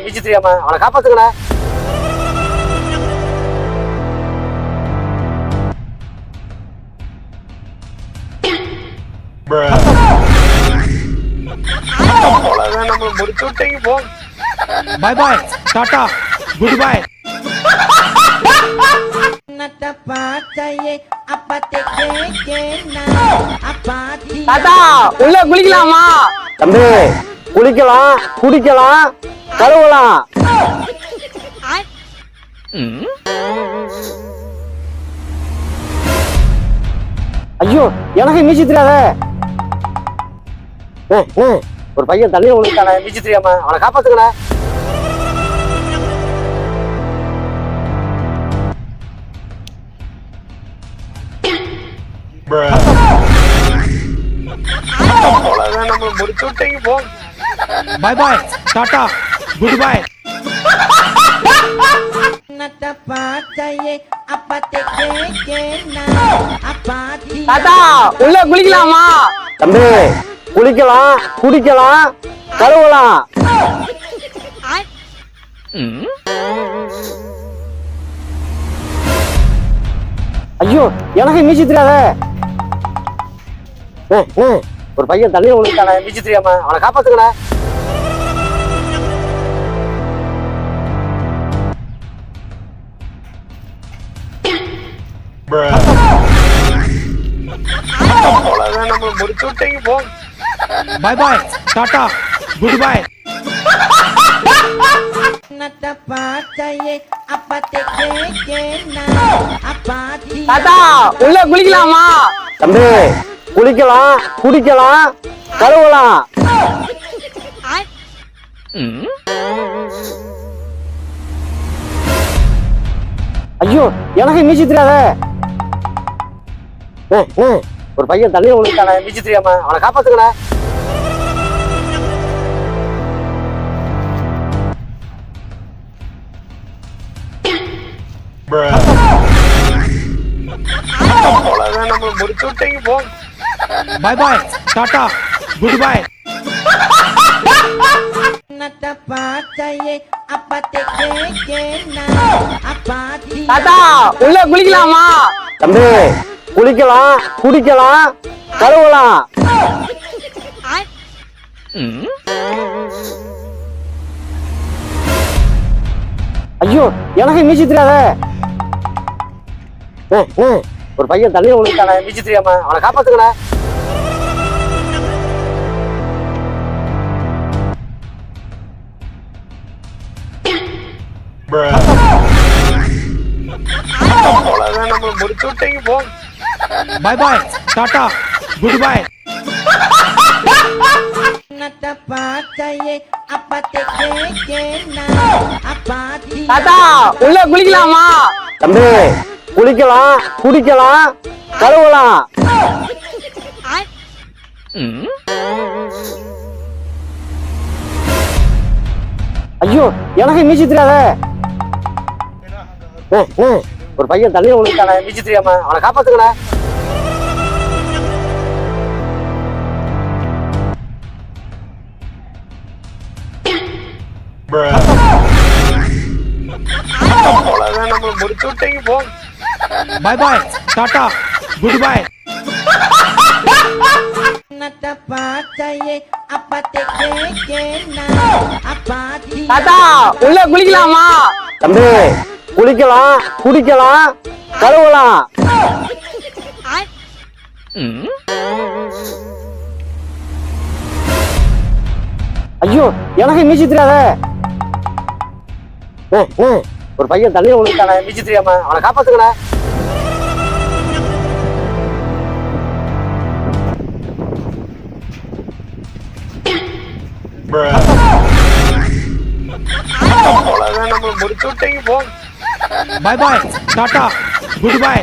மிச்சி தெரியாம அவனை காப்பாத்துக்கண்ணே. நம்ம முடிச்சு விட்டீங்க போ. பாய் பாய், டாடா, குட் பை. தாத்தா உள்ள குளிக்கலாமா? தம்பி குளிக்கலாம், குடிக்கலாம், கழுவலாம். ஐயோ எனக்கு மீச்சு தெரியாத. ஒரு பையன் தண்ணியை விழுந்துட்டானே, மீச்சு தெரியாம அவனை காப்பாத்துக்கண்ணே. நம்ம முடிச்சு விட்டீங்க போ. பாய் பாய், டாடா, குட் பை. தாத்தா உள்ள குளிக்கலாமா? தம்பி குளிக்கலாம், குடிக்கலாம், கழுவலாம். ஐயோ எனக்கு மீச்சு தெரியாத. ஒரு பையன் தண்ணியை விழுந்துட்டானே, மீச்சு தெரியாம அவனை காப்பாத்துக்கண்ணே. நம்ம முடிச்சு விட்டீங்க போ. பாய் பாய், டாடா, குட் பை. தாத்தா உள்ள குளிக்கலாமா? தம்பி குளிக்கலாம், குடிக்கலாம், கழுவலாம். ஐயோ எனக்கு மீச்சு தெரியாத. ஒரு பையன் தண்ணியை விழுந்துட்டானே, மீச்சு தெரியாம அவனை காப்பாத்துக்கண்ணே. நம்ம முடிச்சு விட்டீங்க போ. பாய் பாய், டாடா, குட் பை. தாத்தா உள்ள குளிக்கலாமா? தம்பி குளிக்கலாம், குடிக்கலாம், கழுவலாம். ஐயோ எனக்கு மீச்சு தெரியாத. ஒரு பையன் தண்ணியை விழுந்துட்டானே, மீச்சு தெரியாம அவனை காப்பாத்துக்கண்ணே. நம்ம முடிச்சு விட்டீங்க போ. பாய் பாய், டாடா, குட் பை. தாத்தா உள்ள குளிக்கலாமா? தம்பி குளிக்கலாம், குடிக்கலாம், கழுவலாம். ஐயோ எனக்கு மீச்சு தெரியாத. ஒரு பையன் தண்ணியை விழுந்துட்டானே, மீச்சு தெரியாம அவனை காப்பாத்துக்கண்ணே. நம்ம முடிச்சு விட்டீங்க போ. பாய் பாய், டாடா, குட் பை. தாத்தா உள்ள குளிக்கலாமா? தம்பி குளிக்கலாம், குடிக்கலாம், கழுவலாம். ஐயோ எனக்கு மீச்சு தெரியாத. ஒரு பையன் தண்ணியை விழுந்துட்டானே, மீச்சு தெரியாம அவனை காப்பாத்துக்கண்ணே. நம்ம முடிச்சு விட்டீங்க போ. பாய் பாய், டாடா, குட் பை.